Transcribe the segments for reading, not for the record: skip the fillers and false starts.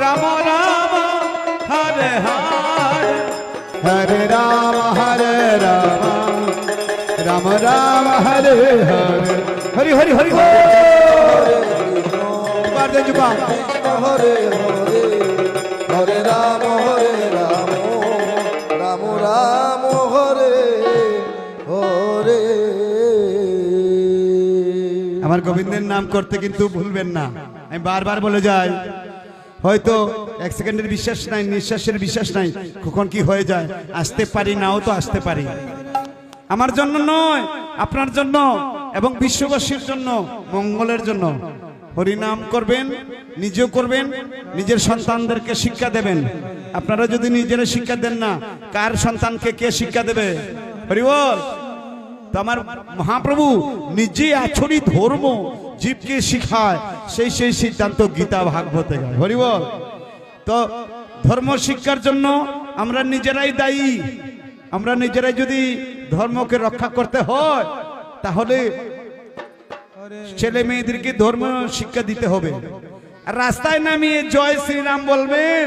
রাম রাম হরে হরে, হরে রাম রাম রাম হরে হরে, হরি হরি হরি বল। এবার দে যুবা, হরে হরে, হরে রাম রাম রাম হরে হরে। আমার গোবিন্দের নাম করতে কিন্তু ভুলবেন না। আমি বারবার বলে যাই, হয়তো এক সেকেন্ডের বিশ্বাস নাই, নিঃশ্বাসের বিশ্বাস নাই, কখন কি হয়ে যায়। আসতে পারি, নাও তো আসতে পারি। আমার জন্য নয়, আপনার জন্য এবং বিশ্ববাসীর জন্য, মঙ্গলের জন্য। হরিনাম করবেন, নিজেও করবেন, নিজের সন্তানদেরকে শিক্ষা দেবেন। আপনারা যদি নিজেরা শিক্ষা দেন না, কার সন্তানকে কে শিক্ষা দেবে? হরি বল। তো আমার মহাপ্রভু নিজে আচরিত ধর্ম জীবকে শিখায়, সেই সিদ্ধান্ত গীতা ভাগবতে গায়। হরি বল। তো ধর্ম শিক্ষার জন্য আমরা নিজেরাই দায়ী। আমরা নিজেরাই যদি ধর্মকে রক্ষা করতে হয়, তাহলে ছেলে মেয়েদেরকে ধর্ম শিক্ষা দিতে হবে। রাস্তায় নামিয়ে জয় শ্রীরাম বলবেন,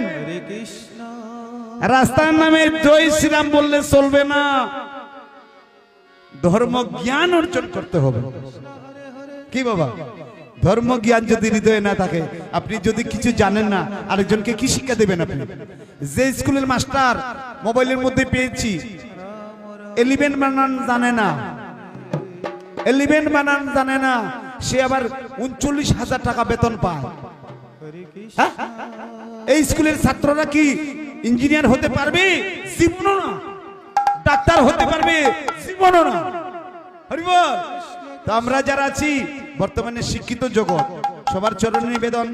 রাস্তায় নামে জয় শ্রীরাম বললে চলবে না, ধর্ম জ্ঞান অর্জন করতে হবে। কি বাবা, ধর্ম জ্ঞান যদি হৃদয়ে না থাকে, আপনি যদি কিছু জানেন না, আরেকজনকে কি শিক্ষা দেবেন? আপনি যে স্কুলের মাস্টার মোবাইলের মধ্যে পেয়েছি 11 বানান জানে না, 11 বানান জানে না, সে আবার 39,000 টাকা বেতন পায়। হ্যাঁ? এই স্কুলের ছাত্ররা কি ইঞ্জিনিয়ার হতে পারবে? জীবনও না। ডাক্তার হতে পারবে? জীবনও না। হরি বল। তো আমরা যারা আছি বর্তমানে শিক্ষিত জগৎ, সবার চরণে নিবেদন,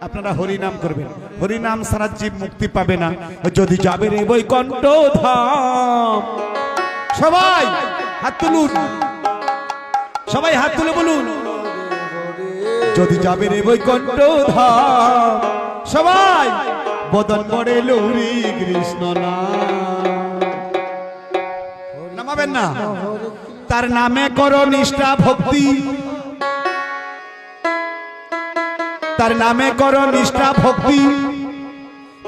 আপনারা হরি নাম করবেন। হরি নাম সারা জীব মুক্তি পাবে না, যদি যাবে রে বৈকুণ্ঠ ধাম। সবাই হাত তুলুন, সবাই হাত তুলে বলুন, যদি যাবে রে বৈকুণ্ঠ ধাম। সবাই বদন করে লৌরি কৃষ্ণ নাম। নামাবেন না? তার নামে করো নিষ্ঠা ভক্তি, তার নামে করো নিষ্ঠা ভক্তি,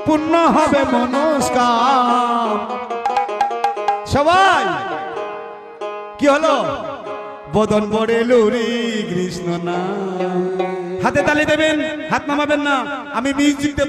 পূর্ণ হবে মনস্কাম। সবাই কি হলো? বদন বড়ে লুরি কৃষ্ণ নাম। হাতে তালি দেবেন, হাত নামাবেন না। আমি মিউজিক দেব।